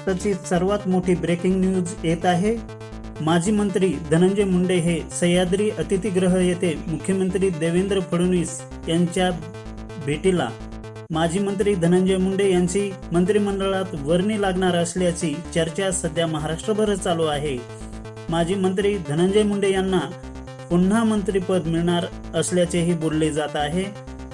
आताची सर्वात मोठी ब्रेकिंग न्यूज येत आहे। माजी मंत्री धनंजय मुंडे हे सह्याद्री अतिथीगृह येथे मुख्यमंत्री देवेंद्र फडणवीस यांच्या भेटीला माजी मंत्री धनंजय मुंडे यांची मंत्रिमंडळात वर्णी लागणार असल्याची चर्चा सध्या महाराष्ट्रभर चालू आहे। माजी मंत्री धनंजय मुंडे यांना पुन्हा मंत्रिपद मिळणार असल्याचेही बोलले जात आहे।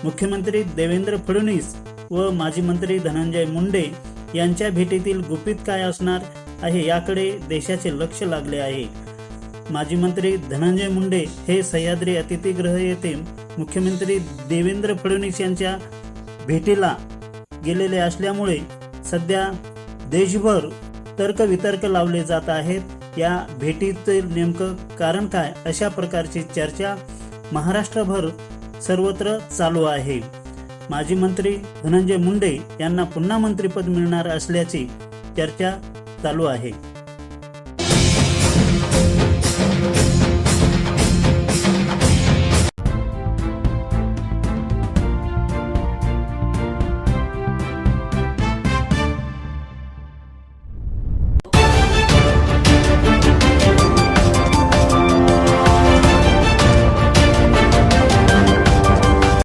मुख्यमंत्री देवेंद्र फडणवीस व माजी मंत्री धनंजय मुंडे यांच्या भेटीतील गुपित काय असणार आहे याकडे देशाचे लक्ष लागले आहे। माजी मंत्री धनंजय मुंडे हे सह्याद्री अतिथीगृह येथे मुख्यमंत्री देवेंद्र फडणवीस यांच्या भेटीला गेलेले असल्यामुळे सध्या देशभर तर्कवितर्क लावले जात आहेत। या भेटीतील नेमकं कारण काय अशा प्रकारची चर्चा महाराष्ट्रभर सर्वत्र चालू आहे। माजी मंत्री धनंजय मुंडे यांना पुन्हा मंत्रिपद मिळणार असल्याची चर्चा चालू आहे।